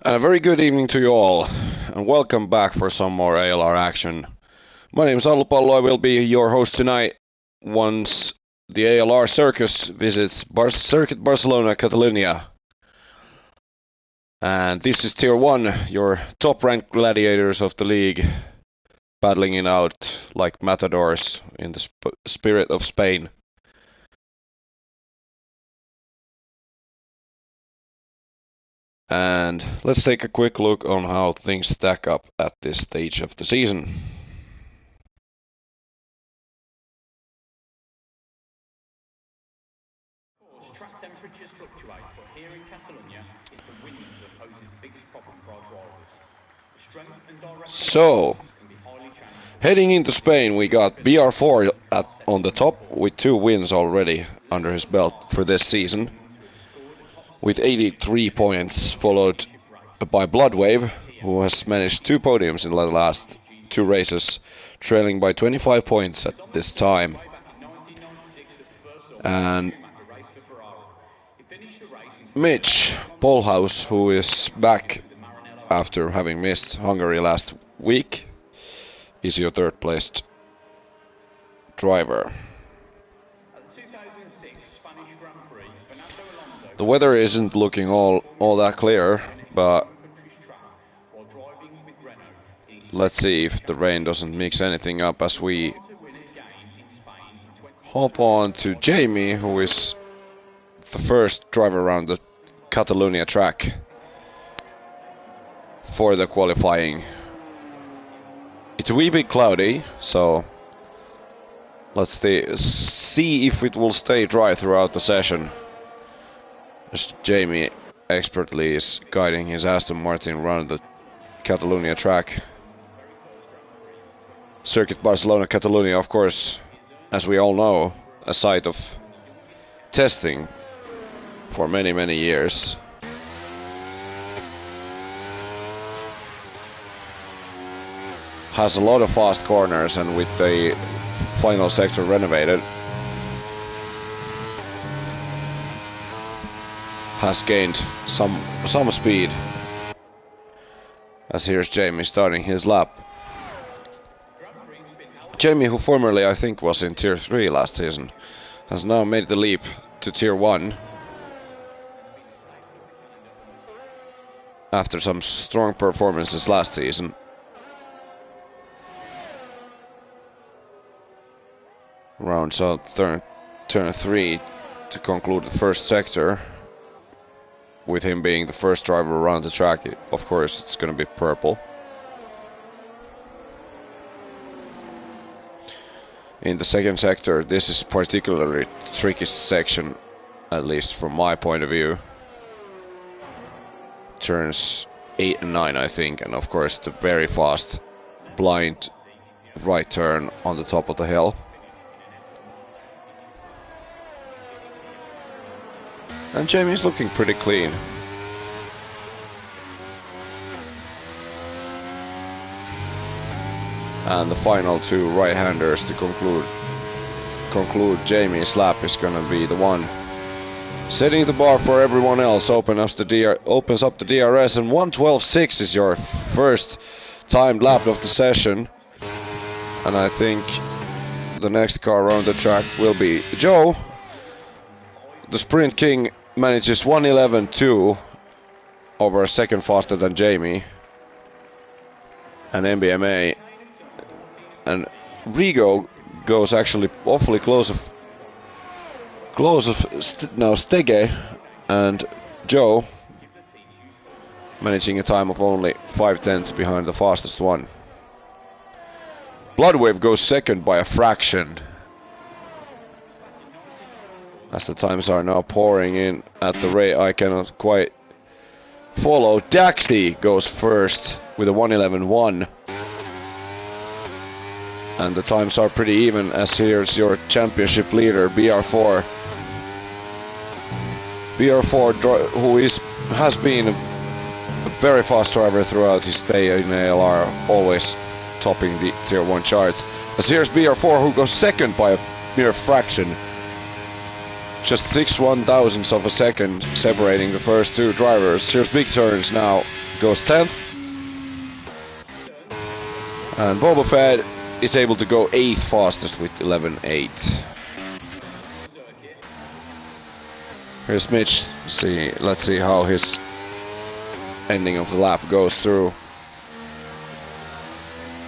A very good evening to you all, and welcome back for some more ALR action. My name is Allupallo. I will be your host tonight once the ALR Circus visits Circuit Barcelona, Catalonia. And this is Tier 1, your top-ranked gladiators of the league, battling it out like matadors in the spirit of Spain. And let's take a quick look on how things stack up at this stage of the season. Track temperatures fluctuate, but here in Catalonia, it's the wind that poses the biggest problem for our drivers. The strength and direction So, can be highly changed. Heading into Spain, we got BR4 on the top with 2 wins already under his belt for this season, with 83 points, followed by Bloodwave, who has managed 2 podiums in the last 2 races, trailing by 25 points at this time. And Mitch Polhouse, who is back after having missed Hungary last week, is your third placed driver. The weather isn't looking all that clear, but let's see if the rain doesn't mix anything up as we hop on to Jamie, who is the first driver around the Catalonia track for the qualifying. It's a wee bit cloudy, so let's see if it will stay dry throughout the session, as Jamie expertly is guiding his Aston Martin around the Catalonia track. Circuit Barcelona, Catalonia, of course, as we all know, a site of testing for many years. Has a lot of fast corners, and with the final sector renovated, has gained some speed. As here's Jamie starting his lap. Jamie, who formerly I think was in Tier 3 last season, has now made the leap to Tier 1 after some strong performances last season. Rounds out turn 3 to conclude the first sector, with him being the first driver around the track. Of course, it's going to be purple. In the second sector, this is particularly tricky section, at least from my point of view. Turns 8 and 9, I think, and of course the very fast blind right turn on the top of the hill. And Jamie's looking pretty clean. And the final 2 right-handers to conclude Jamie's lap is gonna be the one setting the bar for everyone else. Opens up the DRS, and 1:12.6 is your first timed lap of the session. And I think the next car around the track will be Joe. The Sprint King manages 1:11.2 over a second faster than Jamie and MBMA. And Rigo goes actually awfully close of Stege, and Joe managing a time of only 5/10 behind the fastest one. Bloodwave goes second by a fraction, as the times are now pouring in at the rate I cannot quite follow. Daxi goes first with a 1:11.1. And the times are pretty even, as here's your championship leader, BR4. BR4, who has been a very fast driver throughout his stay in ALR, always topping the Tier 1 charts. As here's BR4, who goes second by a mere fraction. Just 6/1000ths of a second separating the first 2 drivers. Here's big turns now goes 10th. And Boba Fett is able to go 8th fastest with 11.8. Here's Mitch. Let's see how his ending of the lap goes through.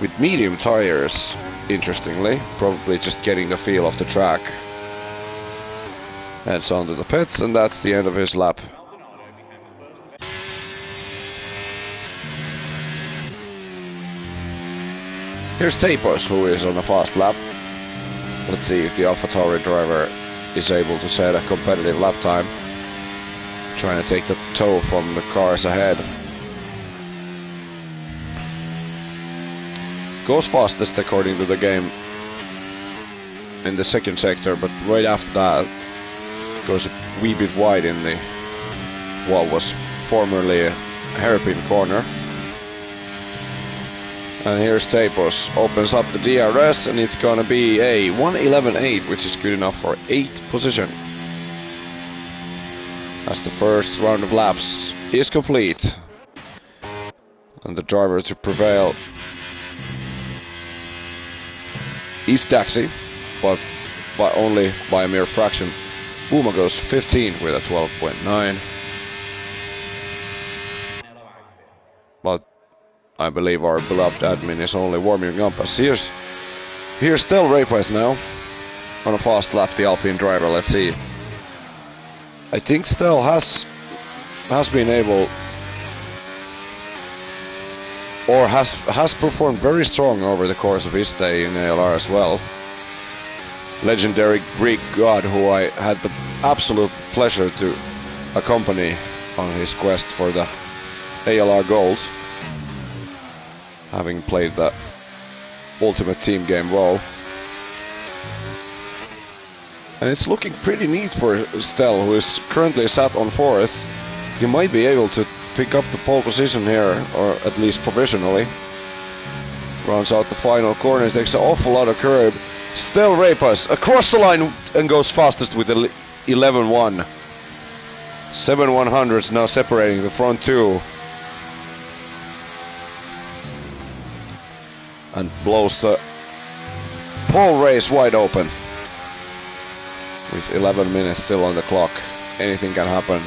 With medium tires, interestingly, probably just getting the feel of the track. Heads on to the pits, and that's the end of his lap. Here's Tapos, who is on a fast lap. Let's see if the AlphaTauri driver is able to set a competitive lap time. Trying to take the toe from the cars ahead. Goes fastest according to the game in the second sector, but right after that goes a wee bit wide in the what was formerly a hairpin corner. And here's Tapos, opens up the DRS, and it's gonna be a 1:11.8, which is good enough for 8th position. As the first round of laps is complete. And the driver to prevail is Daxi, but only by a mere fraction. Puma goes 15 with a 12.9. But I believe our beloved admin is only warming up as here's Stel Raypace now on a fast lap, the Alpine driver. Let's see. I think Stel has been able, or has performed very strong over the course of his stay in ALR as well. Legendary Greek god who I had the absolute pleasure to accompany on his quest for the ALR gold, having played the ultimate team game WoW. And it's looking pretty neat for Stel, who is currently sat on 4th. He might be able to pick up the pole position here, or at least provisionally. Rounds out the final corner, takes an awful lot of curb. Stel Raypace across the line and goes fastest with 11.1. 7/100s now separating the front two. And blows the pole race wide open. With 11 minutes still on the clock, anything can happen.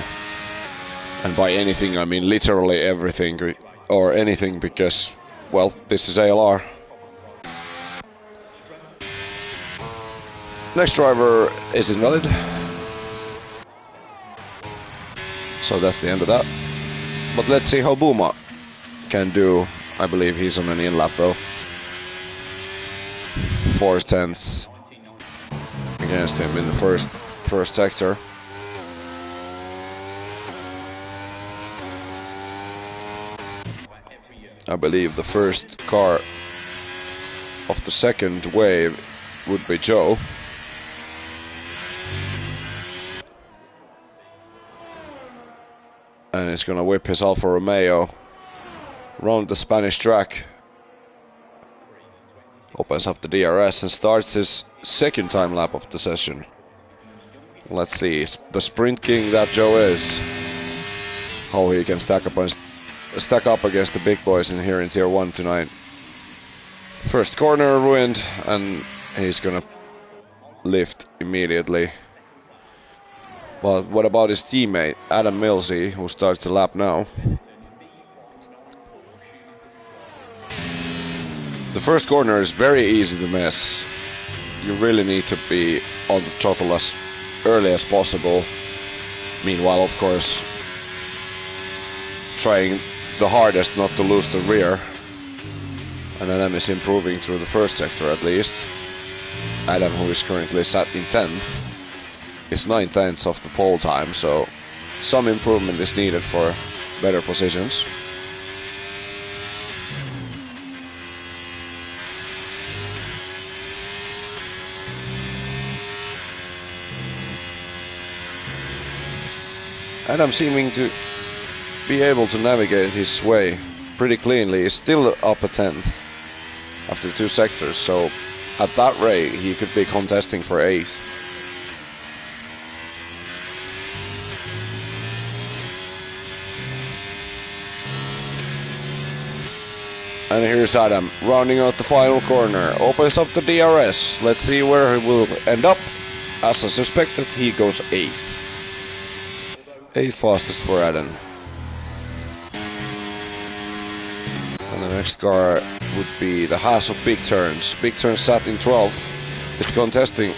And by anything I mean literally everything, or anything, because, well, this is ALR. Next driver is invalid. So that's the end of that. But let's see how Buma can do. I believe he's on an in-lap though. 4/10 against him in the first sector. I believe the first car of the second wave would be Joe. And he's gonna whip his Alfa Romeo around the Spanish track. Opens up the DRS and starts his second time lap of the session. Let's see, the sprint king that Joe is, how he can stack up against the big boys in here in Tier 1 tonight. First corner ruined, and he's gonna lift immediately. But what about his teammate, Adam Millsy, who starts the lap now? The first corner is very easy to miss. You really need to be on the throttle as early as possible. Meanwhile, of course, trying the hardest not to lose the rear. And Adam is improving through the first sector at least. Adam, who is currently sat in 10th, is 9/10 of the pole time, so some improvement is needed for better positions. Adam seeming to be able to navigate his way pretty cleanly. He's still up a 10th after 2 sectors, so at that rate he could be contesting for 8th. And here's Adam, rounding out the final corner. Opens up the DRS. Let's see where he will end up. As I suspected, he goes 8th. 8th fastest for Adam. And the next car would be the Haas of Big Turns. Big Turns sat in 12th. It's contesting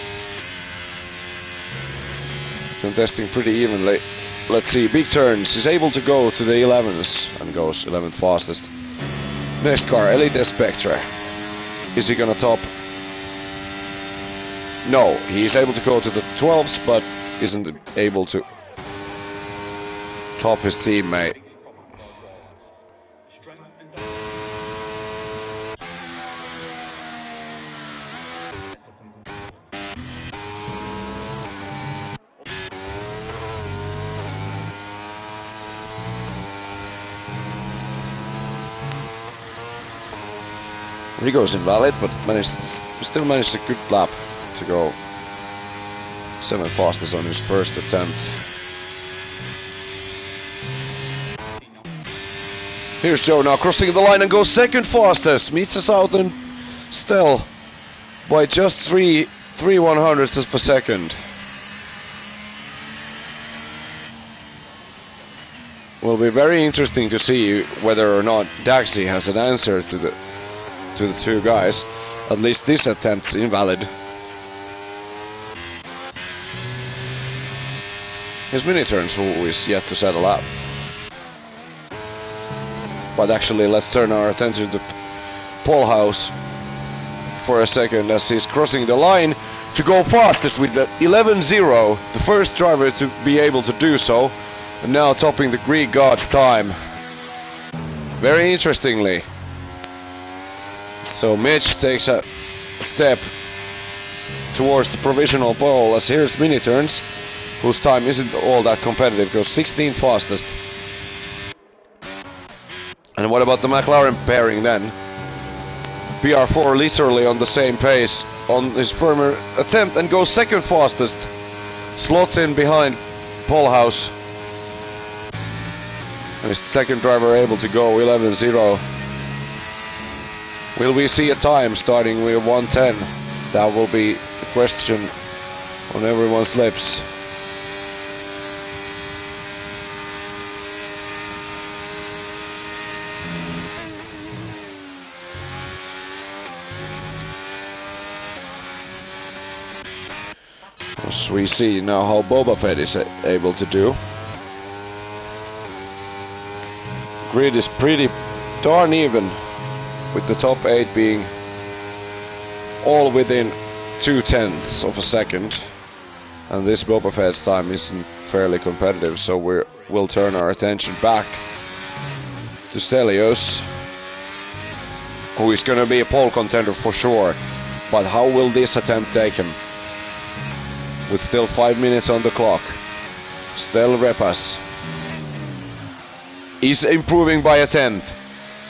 pretty evenly. Let's see, Big Turns is able to go to the 11s and goes 11th fastest. Next car, Elite Spectre. Is he gonna top? No, he's able to go to the 12s, but isn't able to top his teammate. Rigo's invalid, but still managed a good lap to go 7th fastest on his first attempt. Here's Joe now crossing the line and goes 2nd fastest. Meets us out and still by just 3/100ths per second. Will be very interesting to see whether or not Daxi has an answer to the two guys. At least this attempt invalid. His mini turns who is yet to settle up. But actually let's turn our attention to Paul House for a second as he's crossing the line to go fastest with the 11.0, the first driver to be able to do so, and now topping the Greek God's time. Very interestingly. So Mitch takes a step towards the provisional pole as here's mini turns, whose time isn't all that competitive, goes 16th fastest. And what about the McLaren pairing then? PR4 literally on the same pace on his firmer attempt and goes 2nd fastest. Slots in behind Paul House. And his second driver able to go 11.0. Will we see a time starting with 1:10? That will be the question on everyone's lips. As we see now how Boba Fett is able to do. Grid is pretty darn even, with the top 8 being all within 0.2 of a second. And this Boba Fett's time isn't fairly competitive, so we'll turn our attention back to Stelios, who is gonna be a pole contender for sure. But how will this attempt take him? With still 5 minutes on the clock. Stel Repas is improving by a 10th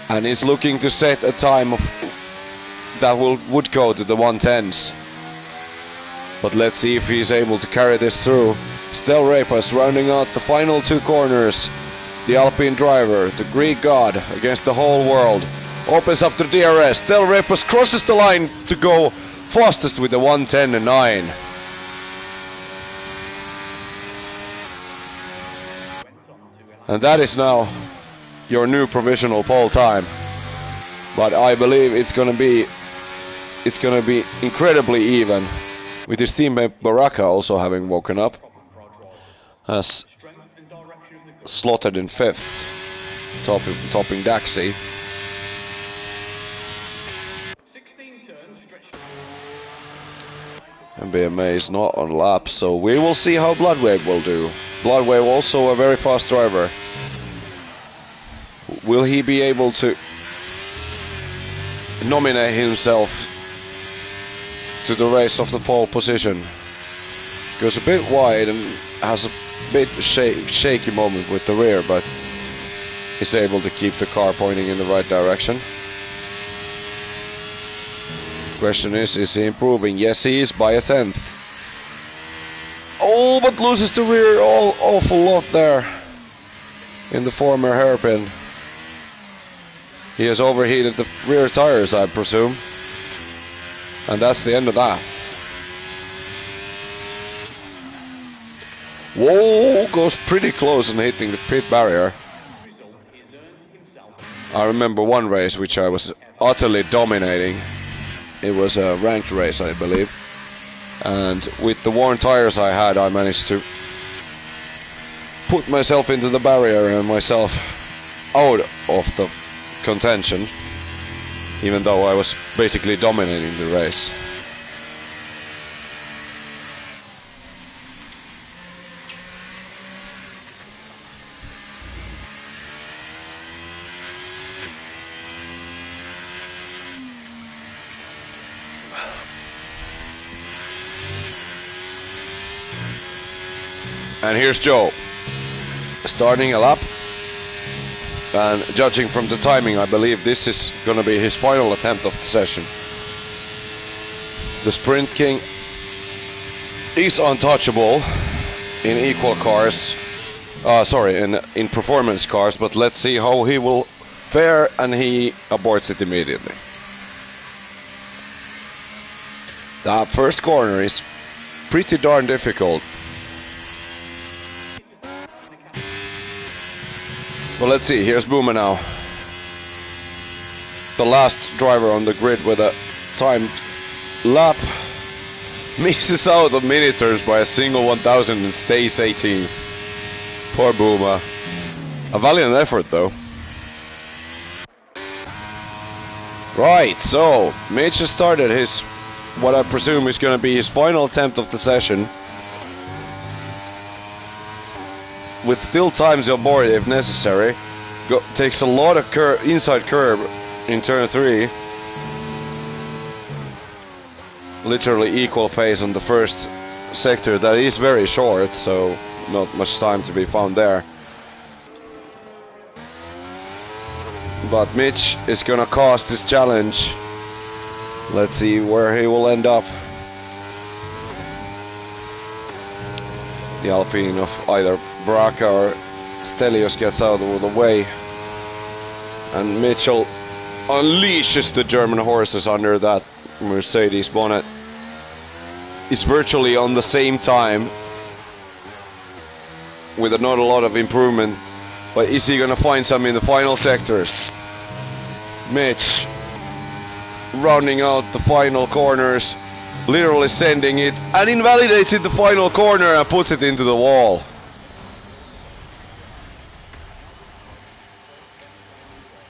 and is looking to set a time that would go to the 1:10s. But let's see if he's able to carry this through. Stel Repas rounding out the final 2 corners. The Alpine driver, the Greek god against the whole world, opens up the DRS. Stel Repas crosses the line to go fastest with the 1:10.9. And that is now your new provisional pole time. But I believe it's gonna be incredibly even, with his teammate Baraka also having woken up, has slotted in 5th, topping Daxi. And BMA is not on lap, so we will see how Bloodwave will do. Bloodwave also a very fast driver. Will he be able to nominate himself to the race of the pole position? Goes a bit wide and has a bit shaky moment with the rear, but is able to keep the car pointing in the right direction. Question is he improving? Yes, he is by a 10th. Oh, but loses the rear awful lot there in the former hairpin. He has overheated the rear tires, I presume. And that's the end of that. Whoa, goes pretty close on hitting the pit barrier. I remember one race which I was utterly dominating. It was a ranked race, I believe. And with the worn tires I had, I managed to put myself into the barrier and myself out of the contention, even though I was basically dominating the race. And here's Joe, starting a lap, and judging from the timing, I believe this is going to be his final attempt of the session. The Sprint King is untouchable in equal cars, in performance cars, but let's see how he will fare, and he aborts it immediately. That first corner is pretty darn difficult. Well, let's see, here's Boomer now. The last driver on the grid with a timed lap. Misses out of mini turns by a single 1000 and stays 18th. Poor Boomer. A valiant effort though. Right, so Mitch has started his, what I presume is going to be his final attempt of the session. With still time to abort if necessary. Takes a lot of inside curb in turn 3. Literally equal pace on the first sector that is very short, so not much time to be found there. But Mitch is gonna cost this challenge. Let's see where he will end up. The Alpine of either Baraka or Stelios gets out of the way, and Mitchell unleashes the German horses under that Mercedes bonnet. Is virtually on the same time, with not a lot of improvement, but is he gonna find some in the final sectors? Mitch rounding out the final corners, literally sending it, and invalidates it the final corner and puts it into the wall.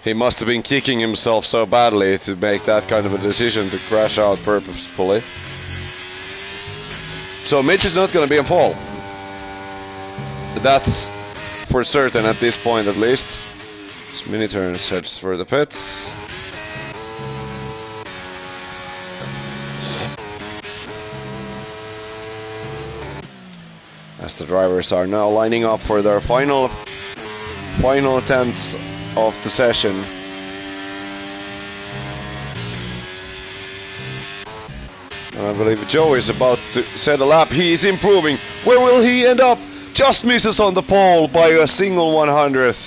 He must have been kicking himself so badly to make that kind of a decision to crash out purposefully. So Mitch is not going to be on pole. That's for certain at this point at least. This mini turn heads for the pits. As the drivers are now lining up for their final attempts of the session. And I believe Joe is about to set a lap. He is improving. Where will he end up? Just misses on the pole by a single 100th.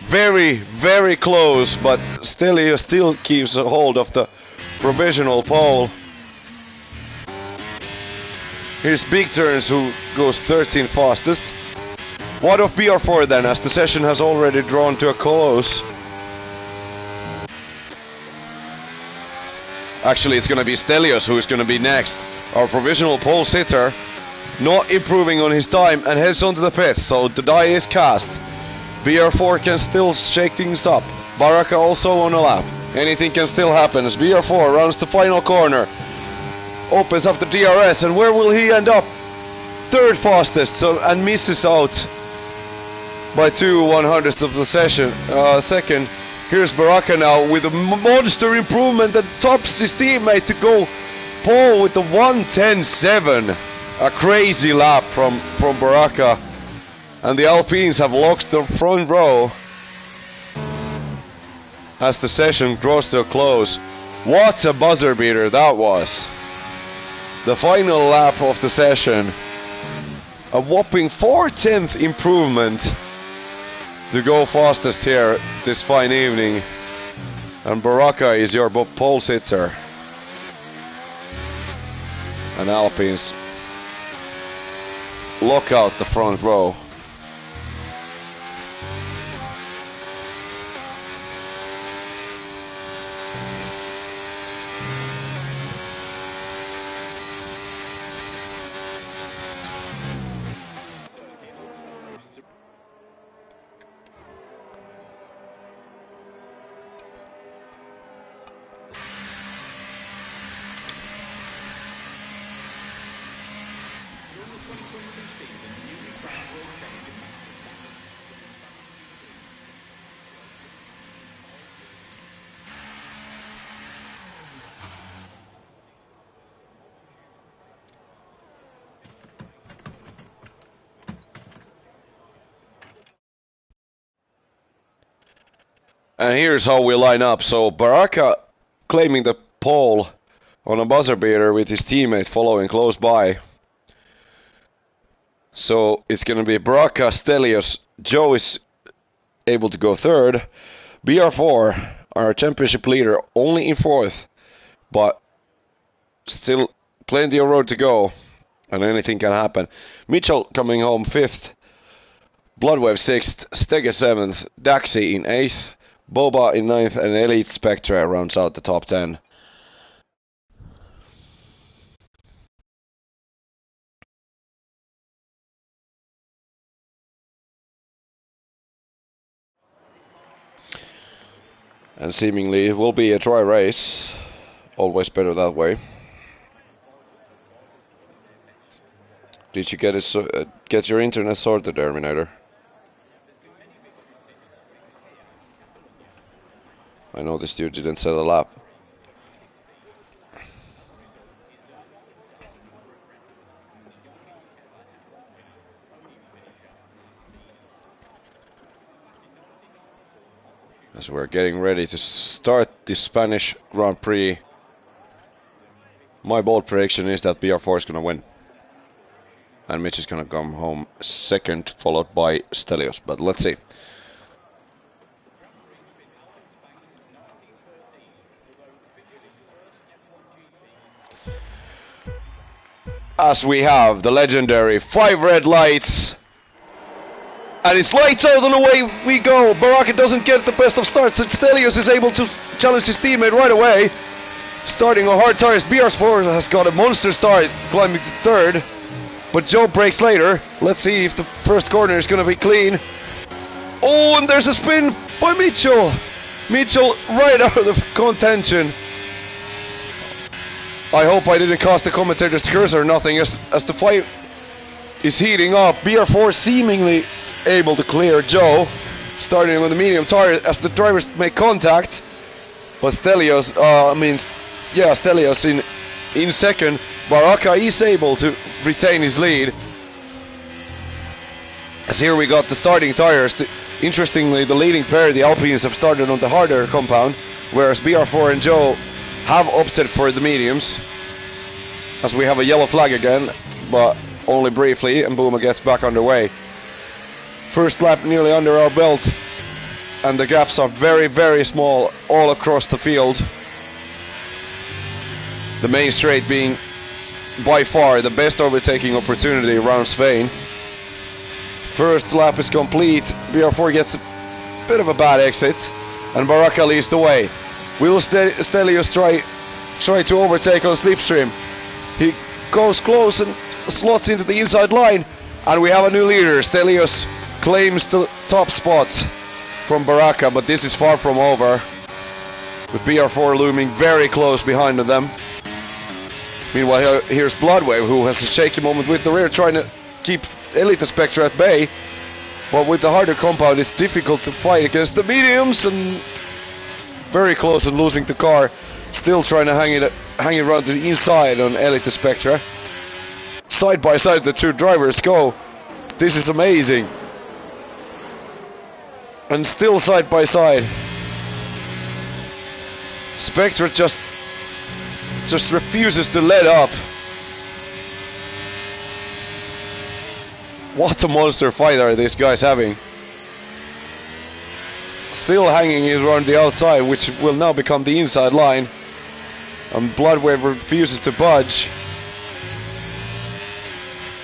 Very, very close, but still he still keeps a hold of the provisional pole. Here's Big Turns, who goes 13th fastest. What of PR4 then, as the session has already drawn to a close? Actually, it's going to be Stelios who is going to be next. Our provisional pole sitter, not improving on his time, and heads onto the pits, so the die is cast. BR4 can still shake things up. Baraka also on a lap. Anything can still happen as BR4 rounds the final corner. Opens up the DRS, and where will he end up? Third fastest, and misses out by 2/100ths of the session. Second. Here's Baraka now with a monster improvement that tops his teammate to go pole with the 1:10.7. A crazy lap from Baraka. And the Alpines have locked the front row as the session draws to a close. What a buzzer beater that was. The final lap of the session. A whopping 4/10 improvement to go fastest here this fine evening. And Baraka is your pole sitter. And Alpines lock out the front row. And here's how we line up. So Baraka claiming the pole on a buzzer beater with his teammate following close by. So it's going to be Baraka, Stelios, Joe is able to go third. BR4, our championship leader, only in fourth, but still plenty of road to go, and anything can happen. Mitchell coming home fifth, Bloodwave sixth, Stege seventh, Daxi in eighth, Boba in ninth, and Elite Spectra rounds out the top 10. And seemingly it will be a dry race. Always better that way. Did you get your internet sorted, Terminator? I noticed you didn't set a lap. As we're getting ready to start the Spanish Grand Prix, my bold prediction is that BR4 is gonna win. And Mitch is gonna come home second, followed by Stelios, but let's see. As we have the legendary 5 red lights. And it's lights out and away we go. Baraka doesn't get the best of starts, and Stelios is able to challenge his teammate right away. Starting on hard tires, BR4 has got a monster start, climbing to third. But Joe breaks later. Let's see if the first corner is going to be clean. Oh, and there's a spin by Mitchell. Mitchell right out of the contention. I hope I didn't cost the commentator's cursor or nothing as the fight is heating up. BR4 seemingly able to clear Joe, starting on the medium tire as the drivers make contact. But Stelios, Stelios in second. Baraka is able to retain his lead. As here we got the starting tires. Interestingly, the leading pair, the Alpines, have started on the harder compound, whereas BR4 and Joe have opted for the mediums. As we have a yellow flag again, but only briefly, and Boomer gets back underway. First lap nearly under our belts, and the gaps are very, very small all across the field. The main straight being by far the best overtaking opportunity around Spain. First lap is complete. BR4 gets a bit of a bad exit, and Baraka leads the way. Will Stelios try to overtake on slipstream? He goes close and slots into the inside line, and we have a new leader. Stelios claims the top spot from Baraka, but this is far from over, with BR4 looming very close behind them. Meanwhile, here's Bloodwave, who has a shaky moment with the rear, trying to keep Elite Spectre at bay. But with the harder compound, it's difficult to fight against the mediums, and very close and losing the car. Still trying to hang it around the inside on Elite Spectre. Side by side, the two drivers go. This is amazing. And still side by side. Spectre just refuses to let up. What a monster fight are these guys having. still hanging around the outside, which will now become the inside line. And Bloodwave refuses to budge,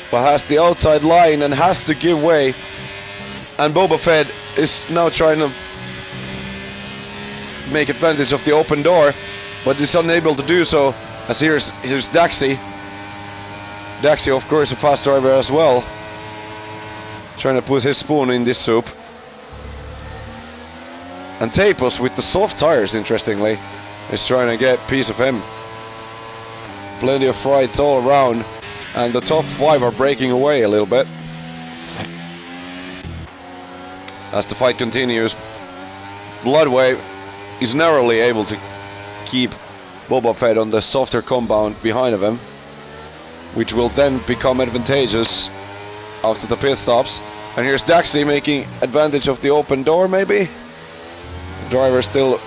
but has the outside line and has to give way. And Boba Fett is now trying to make advantage of the open door, but is unable to do so. As here's Daxi. Daxi, of course, a fast driver as well, trying to put his spoon in this soup. And Tapos, with the soft tires, interestingly, is trying to get a piece of him. Plenty of fights all around, and the top 5 are breaking away a little bit. As the fight continues, Bloodwave is narrowly able to keep Boba Fett on the softer compound behind of him, which will then become advantageous after the pit stops. And here's Daxi making advantage of the open door, maybe? The driver still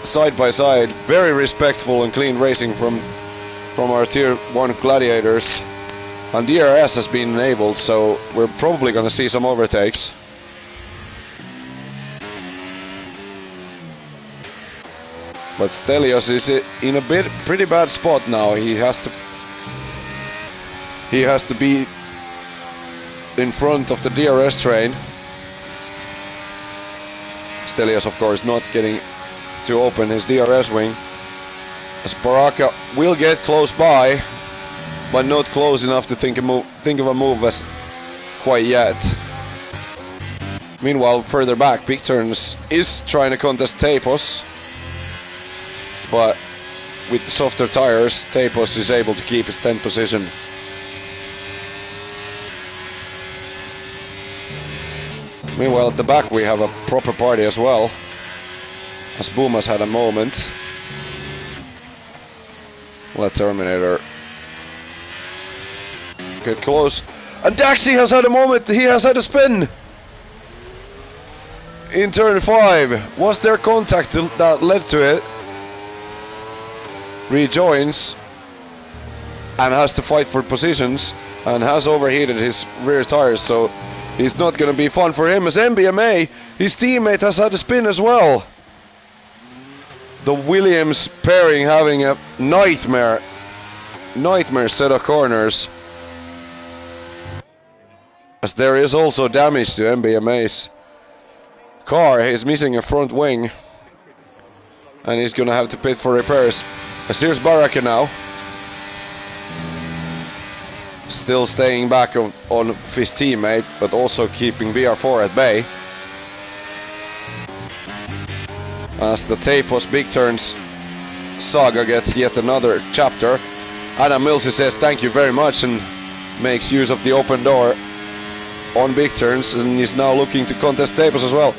side by side. Very respectful and clean racing from our Tier 1 gladiators. And DRS has been enabled, so we're probably going to see some overtakes. But Stelios is in a pretty bad spot now. He has to be in front of the DRS train. Stelios, of course, not getting to open his DRS wing, as Baraka will get close by, but not close enough to think of a move as quite yet. Meanwhile, further back, Big Turns is trying to contest Tapos, but with the softer tires, Tapos is able to keep his 10th position. Meanwhile, at the back we have a proper party as well, as Boom has had a moment. Let Terminator get close, and Daxi has had a moment. He has had a spin in turn 5. Was there contact that led to it? Rejoins and has to fight for positions, and has overheated his rear tires, so it's not going to be fun for him. As MBMA, his teammate, has had a spin as well. The Williams pairing having a nightmare set of corners, as there is also damage to MBMA's car. He's missing a front wing, and he's gonna have to pit for repairs. As here's Baraka now, still staying back on his teammate, but also keeping VR4 at bay. As the Tapos Big Turns saga gets yet another chapter. Adam Millsy says thank you very much and makes use of the open door on Big Turns, and he's now looking to contest Tapos as well.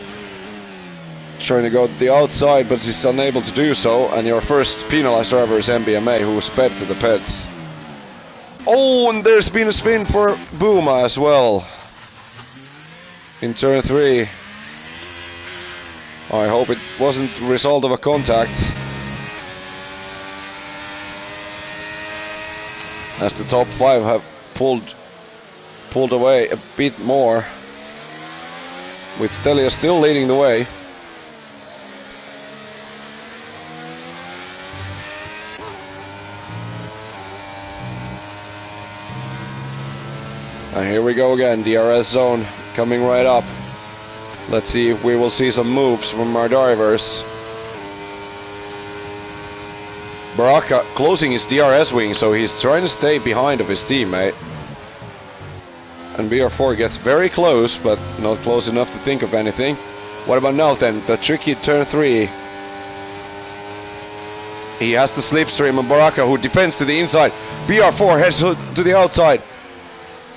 Trying to go to the outside, but he's unable to do so, and your first penalized driver is MBMA, who sped to the pits. Oh, and there's been a spin for Booma as well in turn 3. I hope it wasn't the result of a contact, as the top 5 have pulled away a bit more, with Stelios still leading the way. And here we go again, DRS zone coming right up. Let's see if we will see some moves from our drivers. Baraka closing his DRS wing, so he's trying to stay behind of his teammate. And BR4 gets very close, but not close enough to think of anything. What about now then? The tricky turn 3. He has the slipstream, and Baraka, who defends to the inside. BR4 heads to the outside.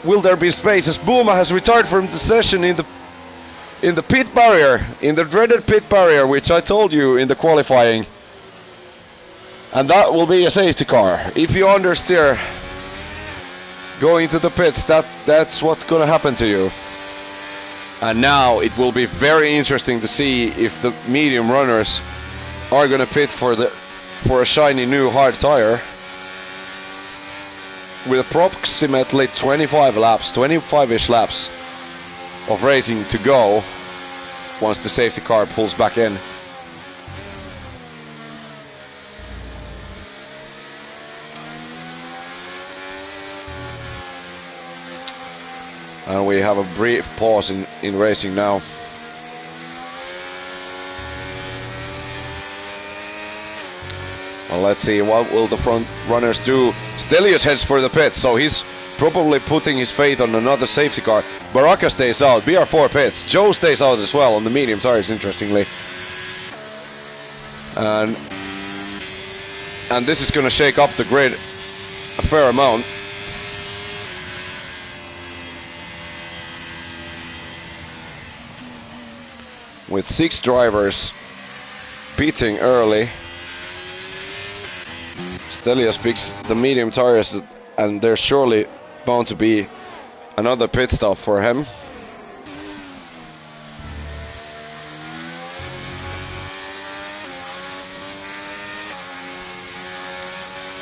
Will there be space, as Booma has retired from the session in the pit barrier, in the dreaded pit barrier, which I told you in the qualifying. And that will be a safety car. If you understeer going to the pits, that's what's gonna happen to you. And now it will be very interesting to see if the medium runners are gonna pit for a shiny new hard tire. With approximately 25-ish laps of racing to go, once the safety car pulls back in. And we have a brief pause in racing now. Well, let's see, what will the front runners do? Stelios heads for the pits, so he's probably putting his faith on another safety car. Baraka stays out, BR4 pits. Joe stays out as well on the medium tires, interestingly. And this is going to shake up the grid a fair amount. With 6 drivers pitting early, Stelios picks the medium tires, and there's surely bound to be another pit stop for him.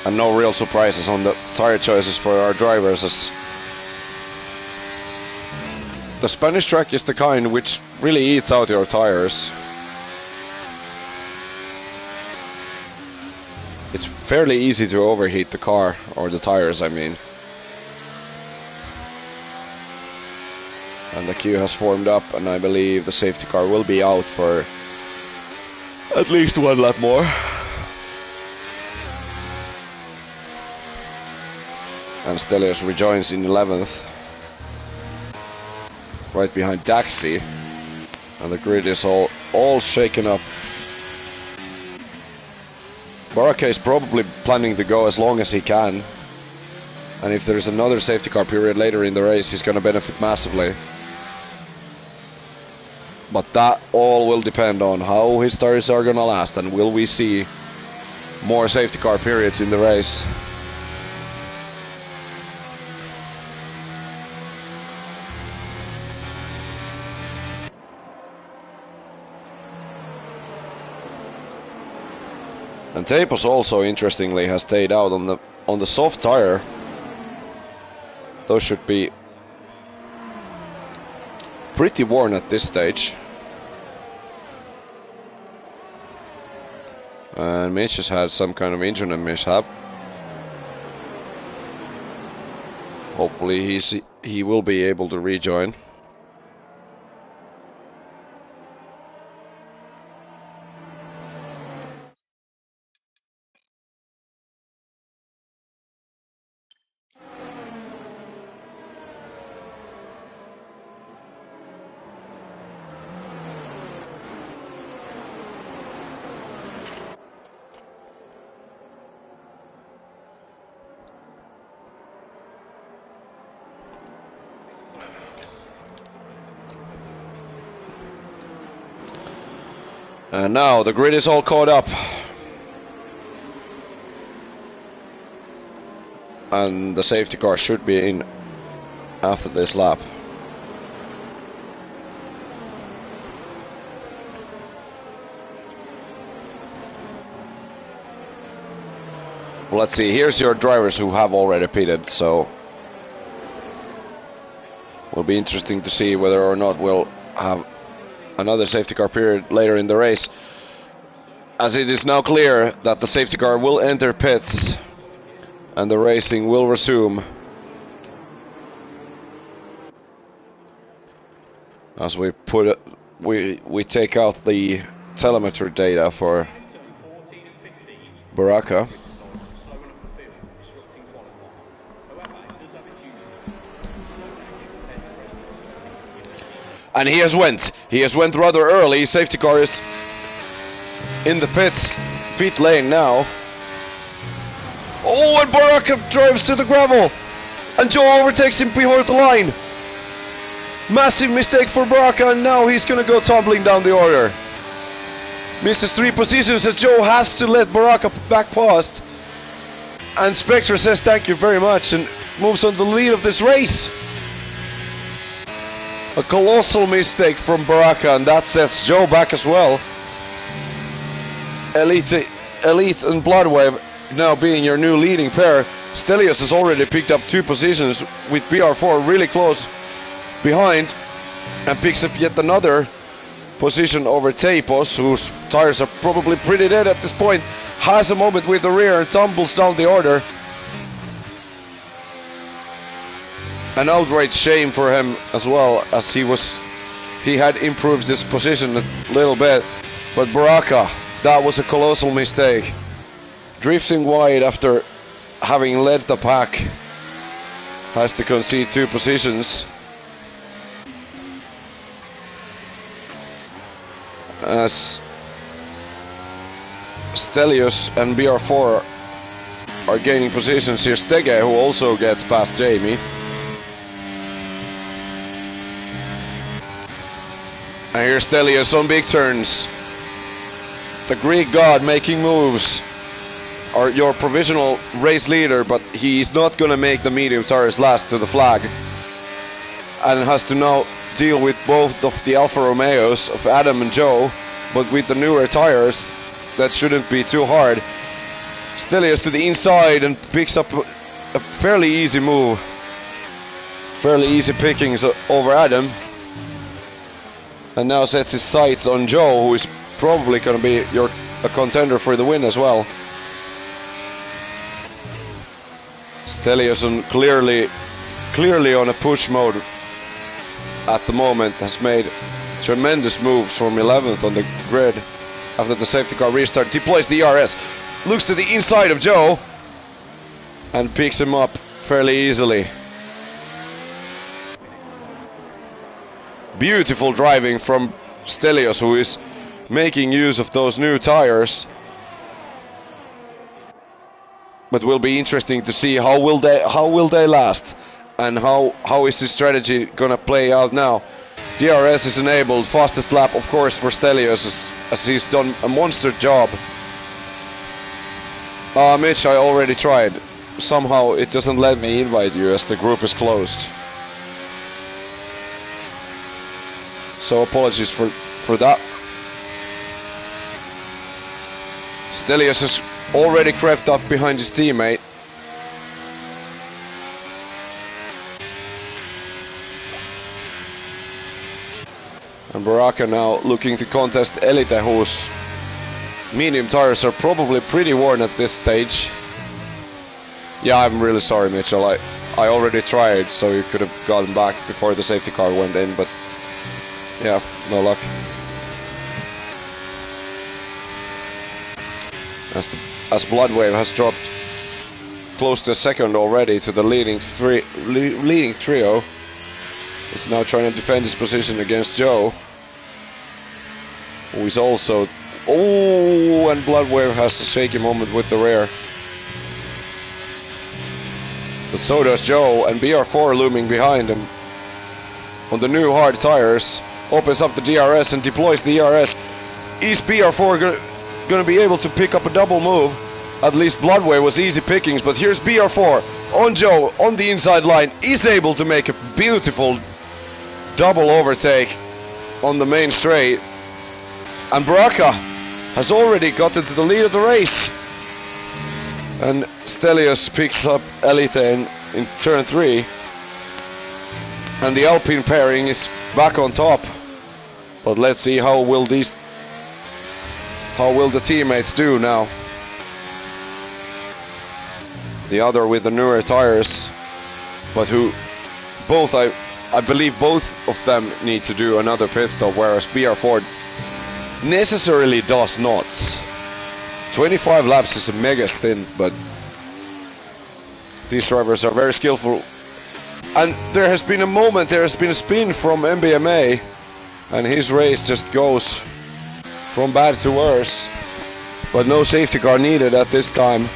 And no real surprises on the tire choices for our drivers, as the Spanish track is the kind which really eats out your tires. It's fairly easy to overheat the car, or the tires, I mean. And the queue has formed up, and I believe the safety car will be out for at least one lap more. And Stelios rejoins in 11th. Right behind Daxi. And the grid is all shaken up. Baraka is probably planning to go as long as he can. And if there's another safety car period later in the race, he's going to benefit massively. But that all will depend on how his tires are going to last, and will we see more safety car periods in the race. And Tapos also, interestingly, has stayed out on the soft tire. Those should be pretty worn at this stage. And Mitch has had some kind of internet mishap. Hopefully he will be able to rejoin. And now the grid is all caught up. And the safety car should be in after this lap. Well, let's see, here's your drivers who have already pitted, so will be interesting to see whether or not we'll have another safety car period later in the race, as it is now clear that the safety car will enter pits and the racing will resume as we take out the telemetry data for Baraka. And he has went rather early. Safety car is in the pit lane now. Oh, and Baraka drives to the gravel, and Joe overtakes him behind the line. Massive mistake for Baraka, and now he's gonna go tumbling down the order. Misses 3 positions, and Joe has to let Baraka back past. And Spectre says thank you very much and moves on to the lead of this race. A colossal mistake from Baraka, and that sets Joe back as well. Elite and Bloodwave now being your new leading pair. Stelios has already picked up 2 positions with BR4 really close behind, and picks up yet another position over Tapos, whose tires are probably pretty dead at this point, has a moment with the rear and tumbles down the order. An outright shame for him as well, as he had improved his position a little bit. But Baraka, that was a colossal mistake. Drifting wide after having led the pack, has to concede 2 positions. As Stelios and BR4 are gaining positions. Here's Stege, who also gets past Jamie. And here's Stelios on big turns. The Greek god making moves. Are your provisional race leader, but he's not gonna make the medium tires last to the flag. And has to now deal with both of the Alfa Romeos of Adam and Joe, but with the newer tires, that shouldn't be too hard. Stelios to the inside and picks up a fairly easy move. Fairly easy pickings over Adam. And now sets his sights on Joe, who is probably going to be a contender for the win as well. Stelios clearly on a push mode at the moment, has made tremendous moves from 11th on the grid after the safety car restart. Deploys the ERS, looks to the inside of Joe and picks him up fairly easily. Beautiful driving from Stelios, who is making use of those new tires. But will be interesting to see how will they last, and how is this strategy gonna play out now. DRS is enabled, fastest lap of course for Stelios, as he's done a monster job. Mitch, I already tried. Somehow it doesn't let me invite you as the group is closed. So apologies for that. Stelios has already crept up behind his teammate. And Baraka now looking to contest Elite, whose medium tires are probably pretty worn at this stage. Yeah, I'm really sorry, Mitchell. I already tried, so you could have gotten back before the safety car went in, but yeah, no luck. As Bloodwave has dropped close to a second already to the leading trio, is now trying to defend his position against Joe, who is also... Oh, and Bloodwave has a shaky moment with the rear. But so does Joe, and BR4 looming behind him on the new hard tires. Opens up the DRS and deploys the ERS. Is BR4 gonna be able to pick up a double move? At least Bloodwave was easy pickings, but here's BR4 on Joe on the inside line. Is able to make a beautiful double overtake on the main straight. And Baraka has already gotten to the lead of the race. And Stelios picks up Elite in turn 3. And the Alpine pairing is back on top. But let's see how will the teammates do now. The other with the newer tires, but who both I believe both of them need to do another pit stop, whereas BR4 necessarily does not. 25 laps is a mega stint, but these drivers are very skillful. And there has been a spin from MBMA, and his race just goes from bad to worse. But no safety car needed at this time.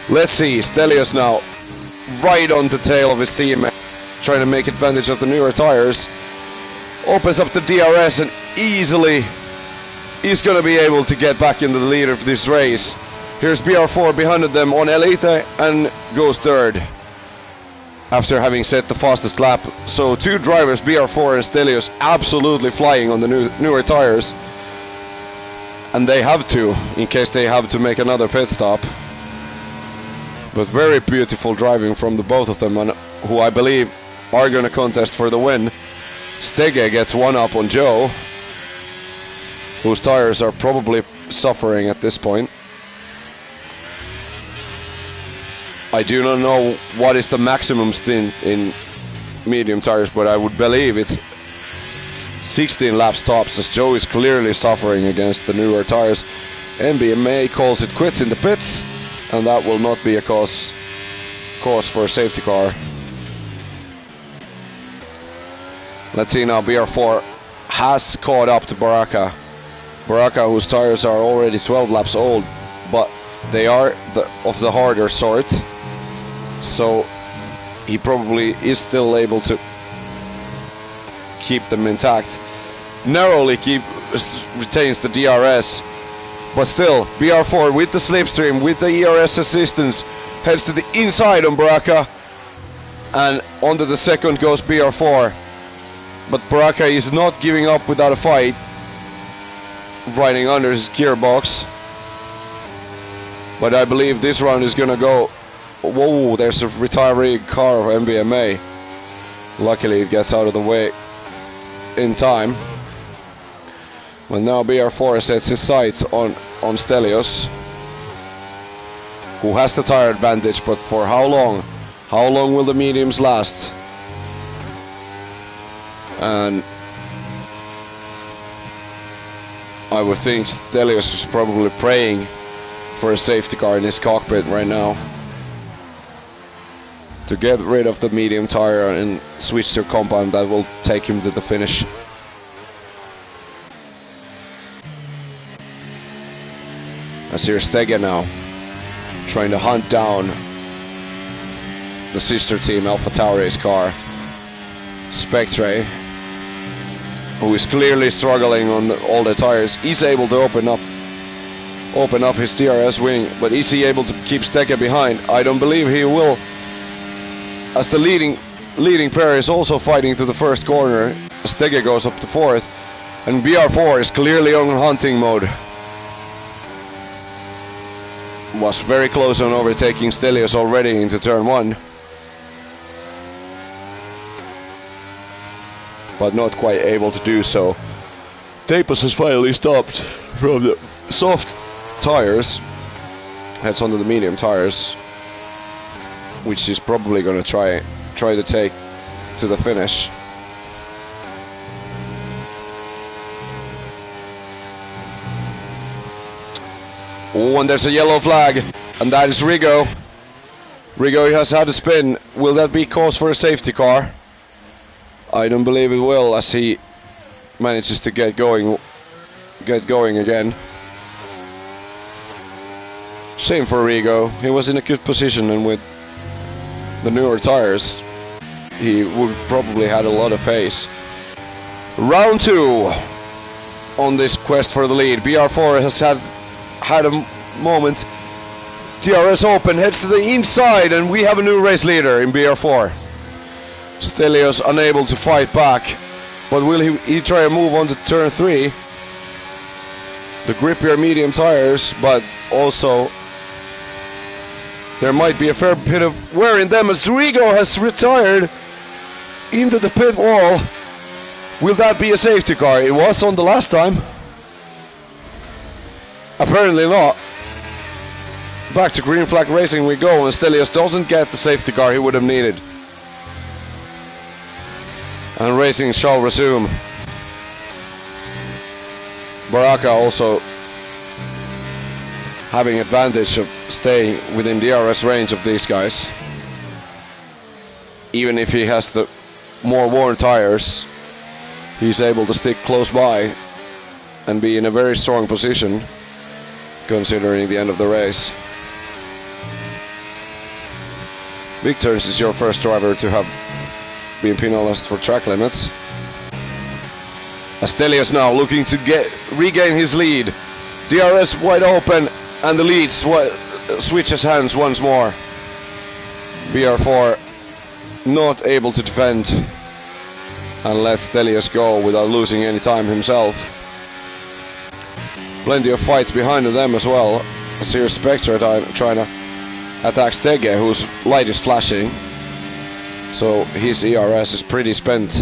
Let's see, Stelios now right on the tail of his team, trying to make advantage of the newer tires. Opens up the DRS and easily he's going to be able to get back into the lead of this race. Here's BR4 behind them on Elite and goes third after having set the fastest lap. So 2 drivers, BR4 and Stelios, absolutely flying on the newer tires. And they have to, in case they have to make another pit stop. But very beautiful driving from the both of them, and who I believe are going to contest for the win. Stege gets one up on Joe. whose tires are probably suffering at this point. I do not know what is the maximum stint in medium tires, but I would believe it's 16 laps tops, as Joe is clearly suffering against the newer tires. MBMA calls it quits in the pits, and that will not be a cause for a safety car. Let's see now, BR4 has caught up to Baraka. Baraka, whose tires are already 12 laps old, but they are of the harder sort, so he probably is still able to keep them intact. Narrowly retains the DRS, but still BR4 with the slipstream, with the ERS assistance, heads to the inside on Baraka, and onto the second goes BR4. But Baraka is not giving up without a fight, riding under his gearbox. But I believe this round is gonna go. Whoa, there's a retiree car of MBMA. Luckily it gets out of the way in time. Well, now BR4 sets his sights on Stelios, who has the tire advantage, but for how long? How long will the mediums last? And I would think Stelios is probably praying for a safety car in his cockpit right now to get rid of the medium tire and switch to a compound that will take him to the finish. As here's Stege now, trying to hunt down the sister team Alpha Tauri's car. Spectre, who is clearly struggling on all the tires, is able to open up his DRS wing, but is he able to keep Stege behind? I don't believe he will, as the leading pair is also fighting to the first corner. Stege goes up to fourth, and BR4 is clearly on hunting mode. Was very close on overtaking Stelios already into turn 1, but not quite able to do so. Tapos has finally stopped from the soft tires, heads onto the medium tires, which is probably going to try to take to the finish. Oh, and there's a yellow flag, and that is Rigo. Rigo has had a spin. Will that be cause for a safety car? I don't believe it will, as he manages to get going again. Shame for Rigo. He was in a good position, and with the newer tires, he would probably had a lot of pace. Round 2 on this quest for the lead. BR4 has had a moment. DRS open, heads to the inside, and we have a new race leader in BR4. Stelios unable to fight back, but will he try to move on to turn 3? The grippier medium tires, but also there might be a fair bit of wear in them, as Rigo has retired into the pit wall. Will that be a safety car? It was on the last time. Apparently not. Back to green flag racing we go, and Stelios doesn't get the safety car he would have needed. And racing shall resume. Baraka also having advantage of staying within DRS range of these guys. Even if he has the more worn tires, he's able to stick close by and be in a very strong position considering the end of the race. Big Turns is your first driver to have been penalized for track limits. Stelios now looking to regain his lead. DRS wide open, and the lead switches hands once more. BR4 not able to defend and lets Stelios go without losing any time himself. Plenty of fights behind them as well. As here's Spectre trying to attack Stege, whose light is flashing. So his ERS is pretty spent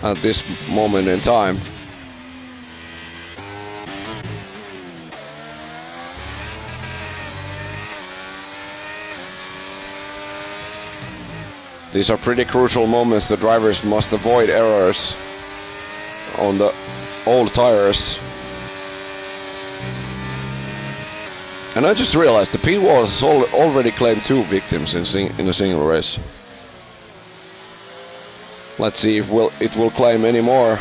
at this moment in time. These are pretty crucial moments. The drivers must avoid errors on the old tires. And I just realized the P-Wall has already claimed 2 victims in a single race. Let's see if it will claim any more.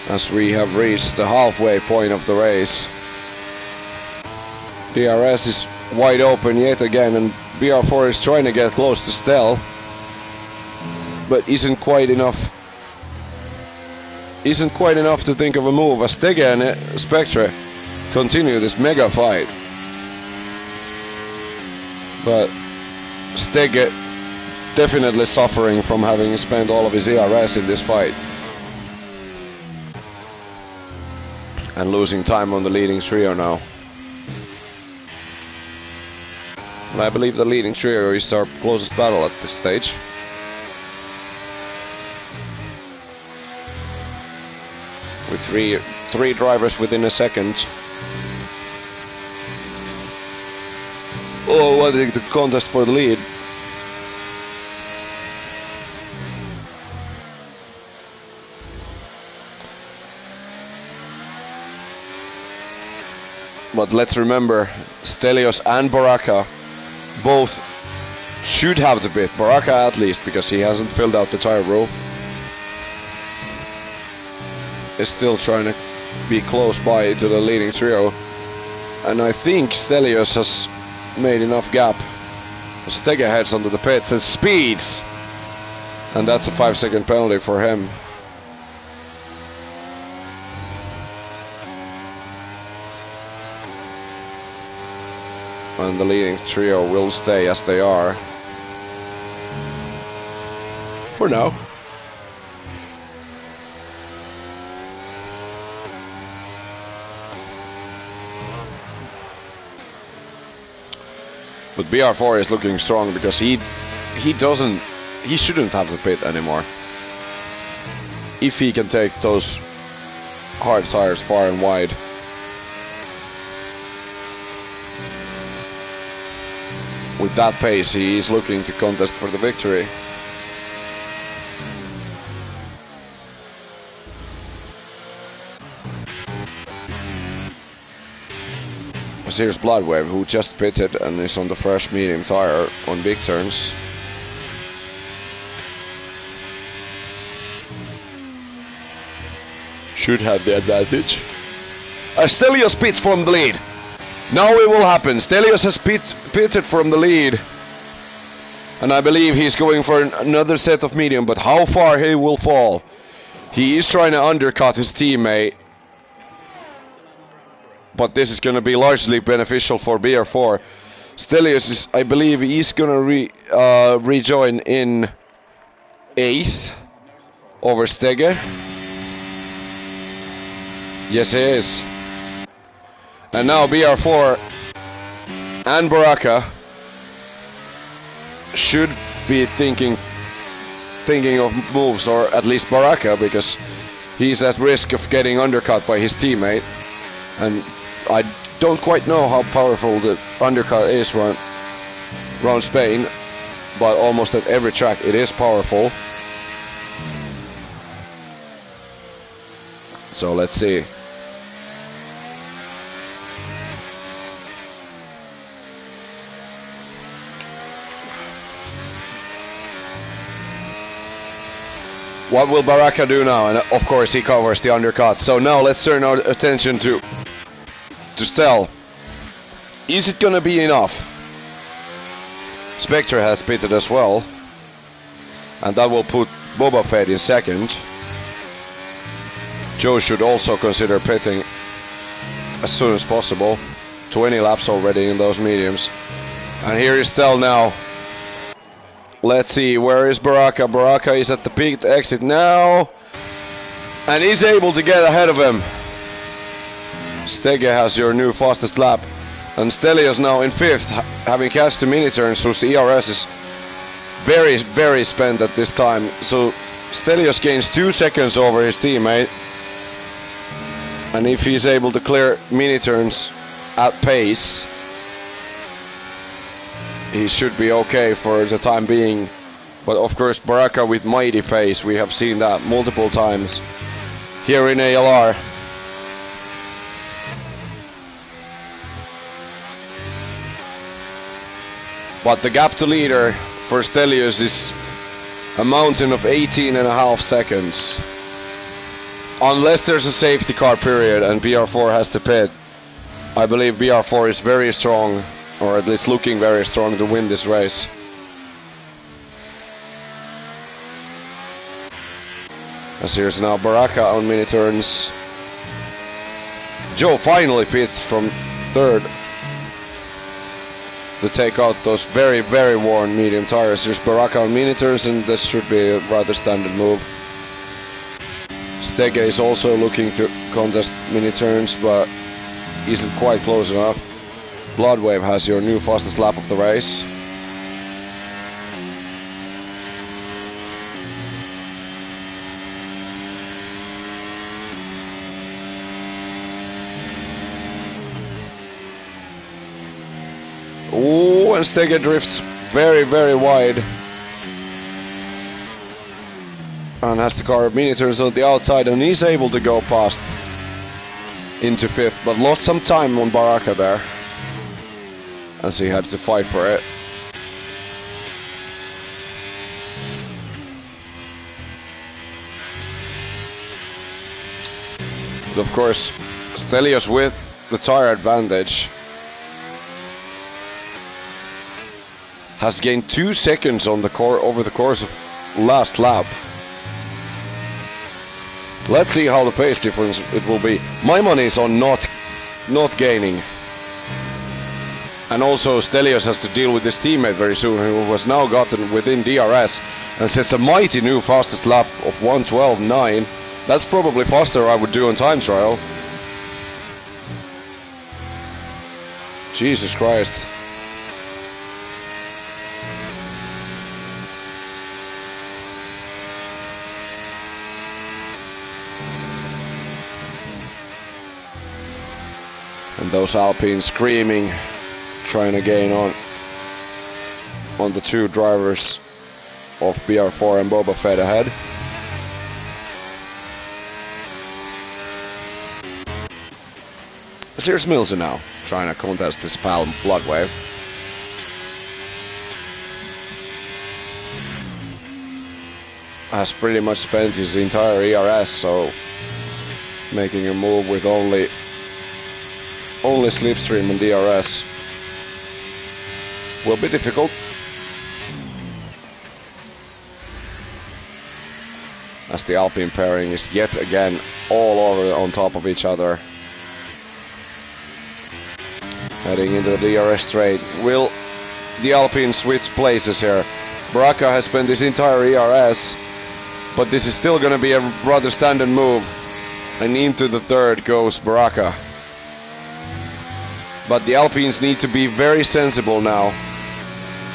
As we have reached the halfway point of the race. DRS is wide open yet again, and BR4 is trying to get close to Stell, but isn't quite enough to think of a move, as Stege and Spectre continue this mega fight. But Stege definitely suffering from having spent all of his ERS in this fight. And losing time on the leading trio now. And I believe the leading trio is our closest battle at this stage. With three drivers within a second. Oh, I think the contest for the lead. But let's remember, Stelios and Baraka both should have the pit. Baraka at least, because he hasn't filled out the tire row. Is still trying to be close by to the leading trio. And I think Stelios has made enough gap. Stege heads onto the pits and speeds. And that's a 5-second penalty for him. And the leading trio will stay as they are. For now. But BR4 is looking strong because he shouldn't have the pit anymore. If he can take those hard tires far and wide. With that pace, he is looking to contest for the victory. Here's Bloodwave, who just pitted and is on the fresh medium tire on big turns. Should have the advantage. Stelios pits from the lead. Now it will happen. Stelios has pitted from the lead. And I believe he's going for another set of medium, but how far he will fall. He is trying to undercut his teammate. But this is going to be largely beneficial for BR4. Stelios is, I believe, he's going to rejoin in 8th over Stege. Yes, he is. And now BR4 and Baraka should be thinking of moves, or at least Baraka, because he's at risk of getting undercut by his teammate. And I don't quite know how powerful the undercut is around Spain, but almost at every track it is powerful. So let's see. What will Baraka do now? And of course he covers the undercut. So now let's turn our attention to Stell. Is it gonna be enough? Spectre has pitted as well. And that will put Boba Fett in second. Joe should also consider pitting as soon as possible. 20 laps already in those mediums. And here is Stell now. Let's see, where is Baraka? Baraka is at the pit exit now. And he's able to get ahead of him. Stege has your new fastest lap. And Stelios now in 5th, having catched the mini turns, so the ERS is very, very spent at this time. So Stelios gains 2 seconds over his teammate. And if he's able to clear mini turns at pace, he should be okay for the time being. But of course, Baraka with mighty pace, we have seen that multiple times here in ALR. But the gap to leader for Stelios is a mountain of 18.5 seconds. Unless there's a safety car period and BR4 has to pit, I believe BR4 is very strong, or at least looking very strong to win this race. As here's now Baraka on mini turns. Joe finally pits from third to take out those very, very worn medium tires. Here's Baraka on mini turns, and that should be a rather standard move. Stege is also looking to contest mini turns, but isn't quite close enough. Bloodwave has your new fastest lap of the race. Ooh, and Stege drifts very, very wide. And has the car mini turns on the outside, and he's able to go past into fifth, but lost some time on Baraka there, as he had to fight for it. But of course, Stelios with the tire advantage has gained 2 seconds on the over the course of last lap. Let's see how the pace difference it will be. My money is on not gaining. And also Stelios has to deal with his teammate very soon, who has now gotten within DRS and sets a mighty new fastest lap of 1:12.9. That's probably faster I would do on time trial. Jesus Christ. And those Alpines screaming, trying to gain on the two drivers of BR4 and Boba Fett ahead. But here's Mills now, trying to contest this pal Bloodwave. Has pretty much spent his entire ERS, so making a move with only slipstream and DRS will be difficult. As the Alpine pairing is yet again all over on top of each other. Heading into the DRS straight. Will the Alpine switch places here? Baraka has spent his entire ERS, but this is still going to be a rather standard move. And into the third goes Baraka. But the Alpines need to be very sensible now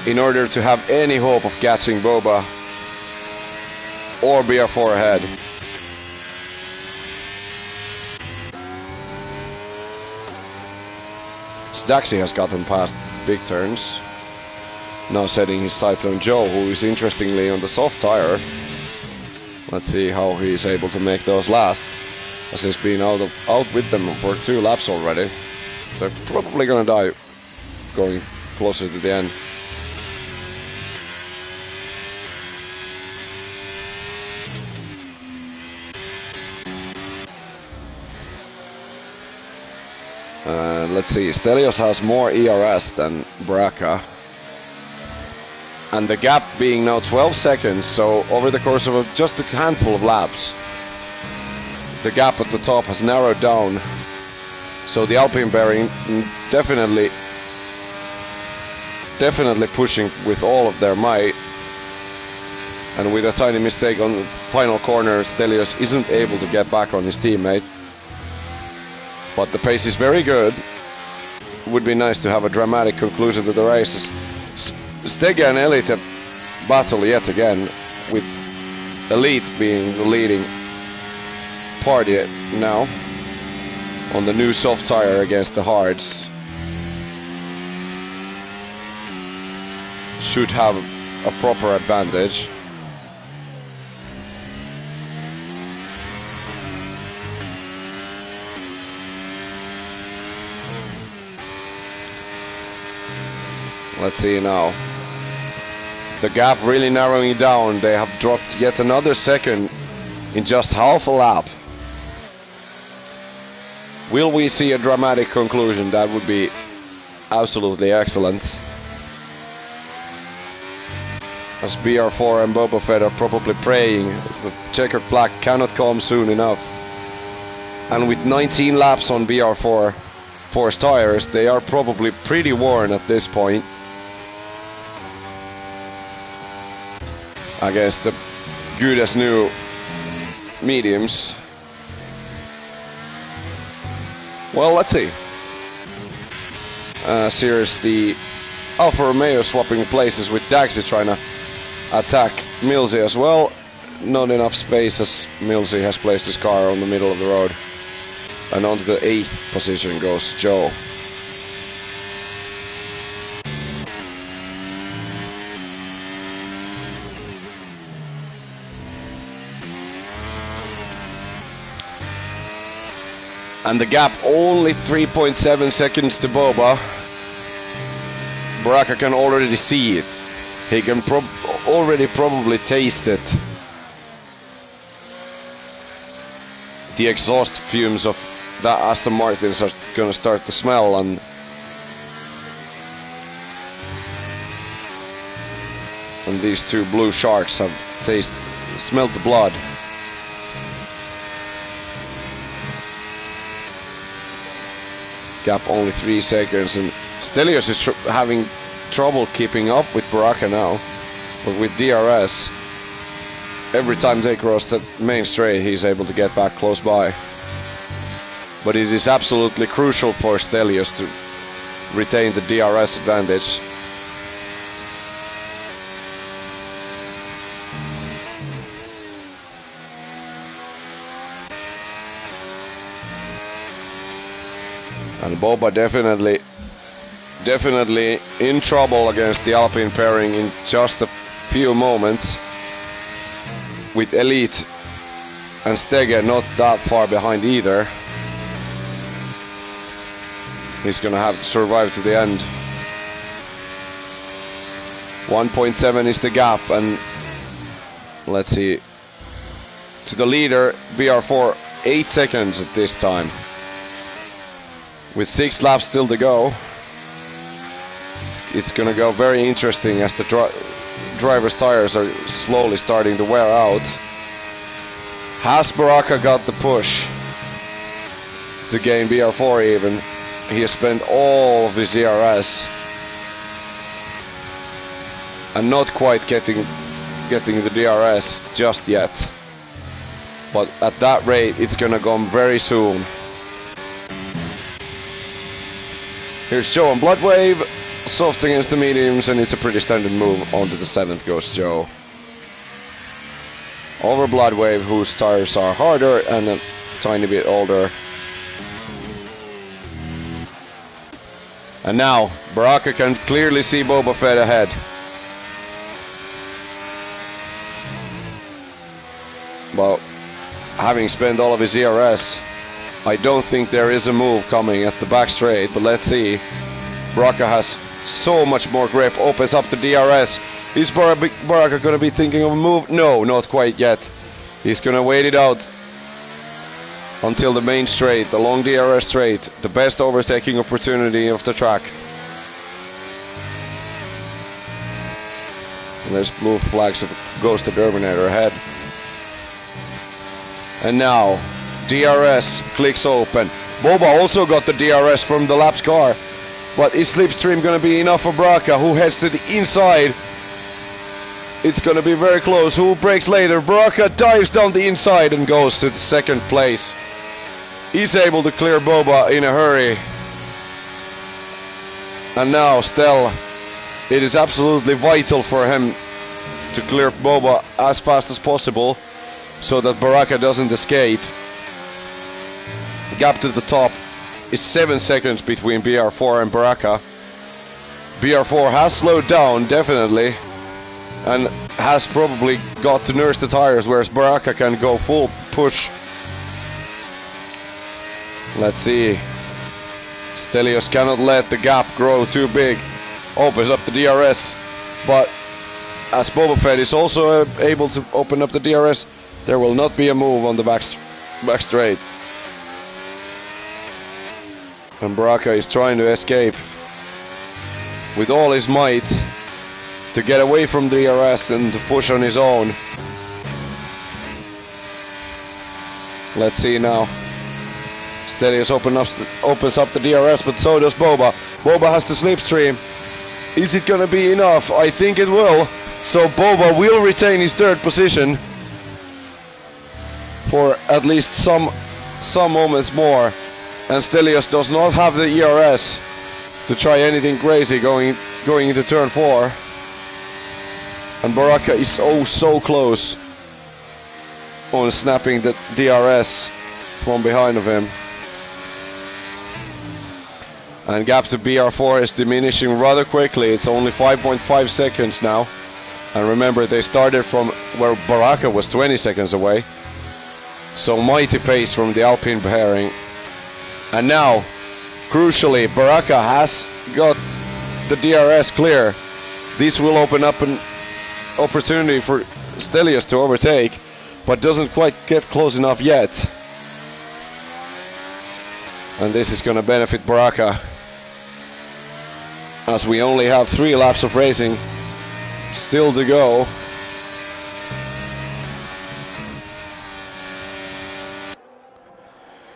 in order to have any hope of catching Boba or BR4 ahead. Daxi has gotten past big turns. Now setting his sights on Joe, who is interestingly on the soft tire. Let's see how he is able to make those last, as he's been out with them for 2 laps already. They're probably gonna die going closer to the end. Let's see, Stelios has more ERS than Baraka. And the gap being now 12 seconds, so over the course of just a handful of laps, the gap at the top has narrowed down. So the Alpine bearing definitely pushing with all of their might. And with a tiny mistake on the final corner, Stelios isn't able to get back on his teammate. But the pace is very good. It would be nice to have a dramatic conclusion to the race. Stege and Elite battle yet again with Elite being the leading party now on the new soft tire against the hards. Should have a proper advantage. Let's see now. The gap really narrowing down. They have dropped yet another second in just half a lap. Will we see a dramatic conclusion? That would be absolutely excellent. As BR4 and Boba Fett are probably praying the checkered flag cannot come soon enough. And with 19 laps on BR4 forced tires, they are probably pretty worn at this point. Against the good as new mediums. Well, let's see. Here's the Alfa Romeo swapping places with Daxi trying to attack Millsy as well. Not enough space as Millsy has placed his car on the middle of the road. And onto the 8th position goes Joe. And the gap only 3.7 seconds to Boba. Baraka can already see it. He can already probably taste it. The exhaust fumes of that Aston Martins are gonna start to smell, and these two blue sharks have smelled the blood. Gap only 3 seconds, and Stelios is having trouble keeping up with Baraka now. But with DRS, every time they cross the main straight, he's able to get back close by. But it is absolutely crucial for Stelios to retain the DRS advantage. And Boba definitely in trouble against the Alpine pairing in just a few moments. With Elite and Stege not that far behind either. He's gonna have to survive to the end. 1.7 is the gap, and let's see. To the leader, BR4, 8 seconds at this time. With 6 laps still to go, it's gonna go very interesting as the driver's tires are slowly starting to wear out. Has Baraka got the push to gain BR4 even? He has spent all of his DRS and not quite getting the DRS just yet. But at that rate, it's gonna come very soon. Here's Joe on Bloodwave, soft against the mediums, and it's a pretty standard move. Onto the 7th goes Joe. Over Bloodwave, whose tires are harder and a tiny bit older. And now, Baraka can clearly see Boba Fett ahead. Well, having spent all of his DRS, I don't think there is a move coming at the back straight, but let's see. Baraka has so much more grip, opens up the DRS. Is Baraka gonna be thinking of a move? No, not quite yet. He's gonna wait it out until the main straight, the long DRS straight, the best overtaking opportunity of the track. And there's blue flags of Ghost the Terminator ahead. And now, DRS clicks open. Boba also got the DRS from the laps car. But is slipstream gonna be enough for Baraka, who heads to the inside? It's gonna be very close. Who breaks later? Baraka dives down the inside and goes to the 2nd place. He's able to clear Boba in a hurry. And now Stell, it is absolutely vital for him to clear Boba as fast as possible so that Baraka doesn't escape. Gap to the top is 7 seconds between BR4 and Baraka. BR4 has slowed down, definitely, and has probably got to nurse the tires, whereas Baraka can go full push. Let's see. Stelios cannot let the gap grow too big. Opens up the DRS, but as Boba Fett is also able to open up the DRS, there will not be a move on the back straight. And Baraka is trying to escape with all his might to get away from the DRS and to push on his own. Let's see now. Stelios opens up the DRS, but so does Boba. Boba has the slipstream. Is it gonna be enough? I think it will. So Boba will retain his third position for at least some moments more. And Stelios does not have the ERS to try anything crazy going into turn 4. And Baraka is so close on snapping the DRS from behind of him. And gap to BR4 is diminishing rather quickly. It's only 5.5 seconds now. And remember, they started from where Baraka was 20 seconds away. So mighty pace from the Alpine pairing. And now, crucially, Baraka has got the DRS clear. This will open up an opportunity for Stelios to overtake, but doesn't quite get close enough yet. And this is going to benefit Baraka, as we only have 3 laps of racing still to go.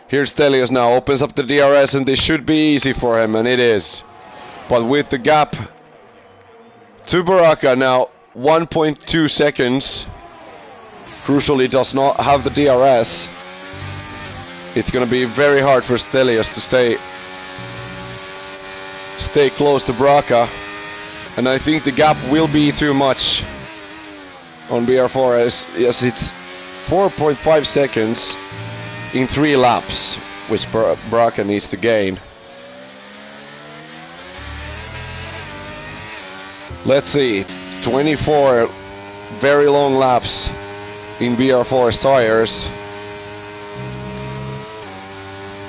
Here's Stelios now, opens up the DRS, and this should be easy for him, and it is. But with the gap to Baraka now, 1.2 seconds, crucially does not have the DRS. It's going to be very hard for Stelios to stay close to Baraka, and I think the gap will be too much on BR4, as yes, it's 4.5 seconds in 3 laps, which Baraka needs to gain. Let's see, 24 very long laps in BR4's tires,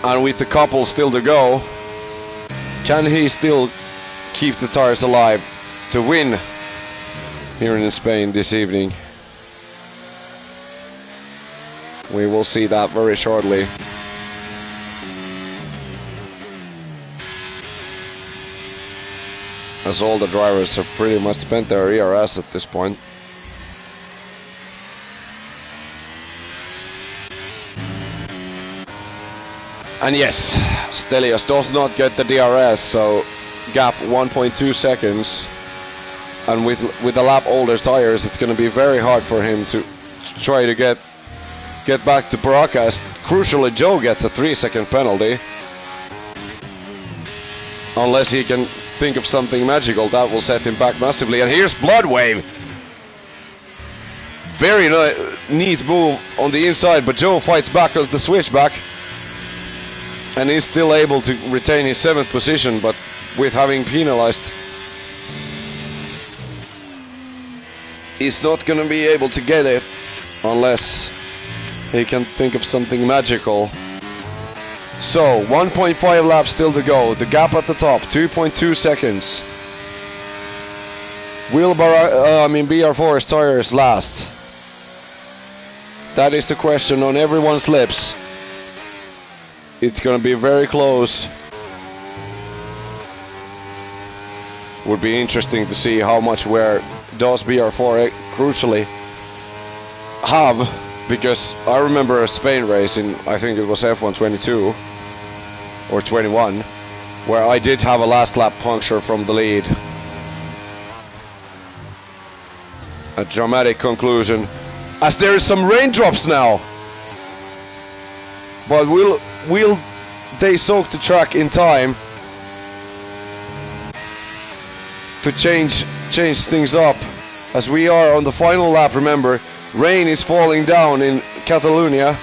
and with the couple still to go, can he still keep the tires alive to win here in Spain this evening? We will see that very shortly. As all the drivers have pretty much spent their ERS at this point. And yes, Stelios does not get the DRS, so gap 1.2 seconds. And with the lap older tires, it's going to be very hard for him to try to get back to Baraka, as crucially Joe gets a 3-second penalty. Unless he can think of something magical that will set him back massively. And here's Bloodwave. Very neat move on the inside, but Joe fights back as the switchback. And he's still able to retain his 7th position, but with having penalized, he's not going to be able to get it unless he can think of something magical. So 1.5 laps still to go. The gap at the top, 2.2 seconds. Will BR4's tires last? That is the question on everyone's lips. It's gonna be very close. Would be interesting to see how much wear does BR4 crucially have, because I remember a Spain race in, I think it was F1 22 or 21, where I did have a last lap puncture from the lead. A dramatic conclusion, as there is some raindrops now. But will they soak the track in time to change things up as we are on the final lap. Remember, rain is falling down in Catalonia,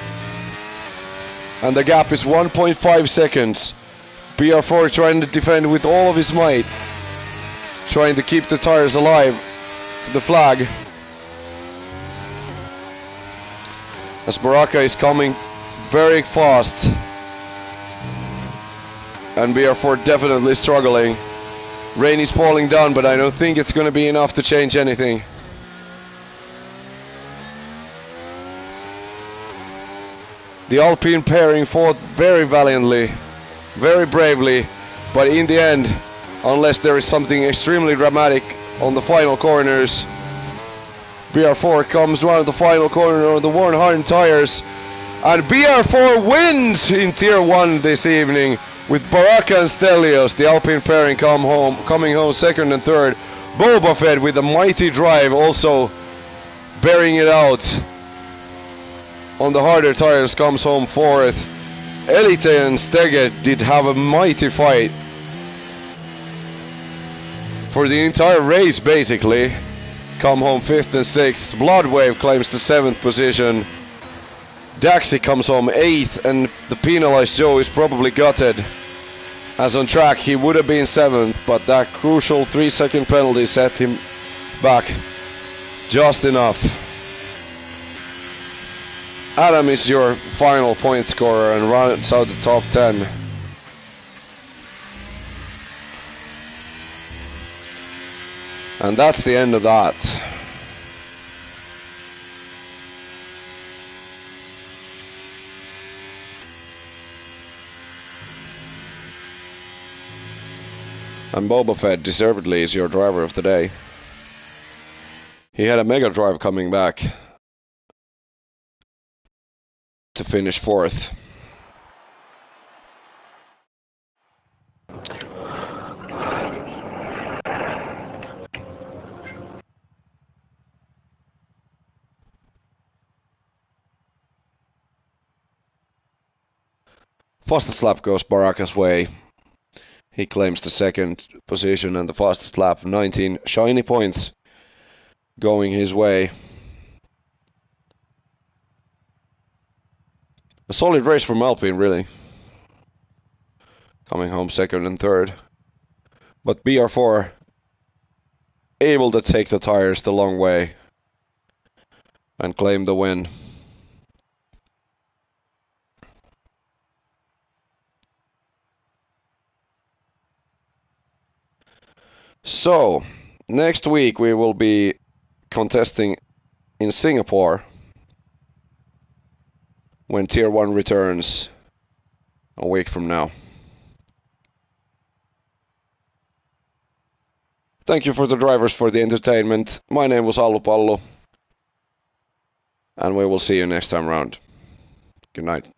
and the gap is 1.5 seconds. BR4 trying to defend with all of his might, trying to keep the tires alive to the flag. As Baraka is coming very fast, and BR4 definitely struggling. Rain is falling down, but I don't think it's going to be enough to change anything. The Alpine pairing fought very valiantly, very bravely, but in the end, unless there is something extremely dramatic on the final corners, BR4 comes around the final corner on the worn hardened tires, and BR4 wins in Tier 1 this evening with Baraka and Stelios. The Alpine pairing coming home second and third. Boba Fett with a mighty drive, also bearing it out on the harder tires, comes home fourth. Elite and Stege did have a mighty fight for the entire race, basically. Come home fifth and sixth. Bloodwave claims the seventh position. Daxi comes home eighth, and the penalized Joe is probably gutted, as on track he would have been seventh, but that crucial 3-second penalty set him back just enough. Adam is your final point scorer and rounds out the top 10. And that's the end of that. And Boba Fett deservedly is your driver of the day. He had a mega drive coming back to finish fourth. Fastest lap goes Baraka's way. He claims the second position, and the fastest lap, 19 shiny points going his way. A solid race from Alpine, really. Coming home second and third. But BR4 able to take the tires the long way and claim the win. So, next week we will be contesting in Singapore when Tier 1 returns a week from now. Thank you for the drivers for the entertainment. My name was Allu Pallu, and we will see you next time round. Good night.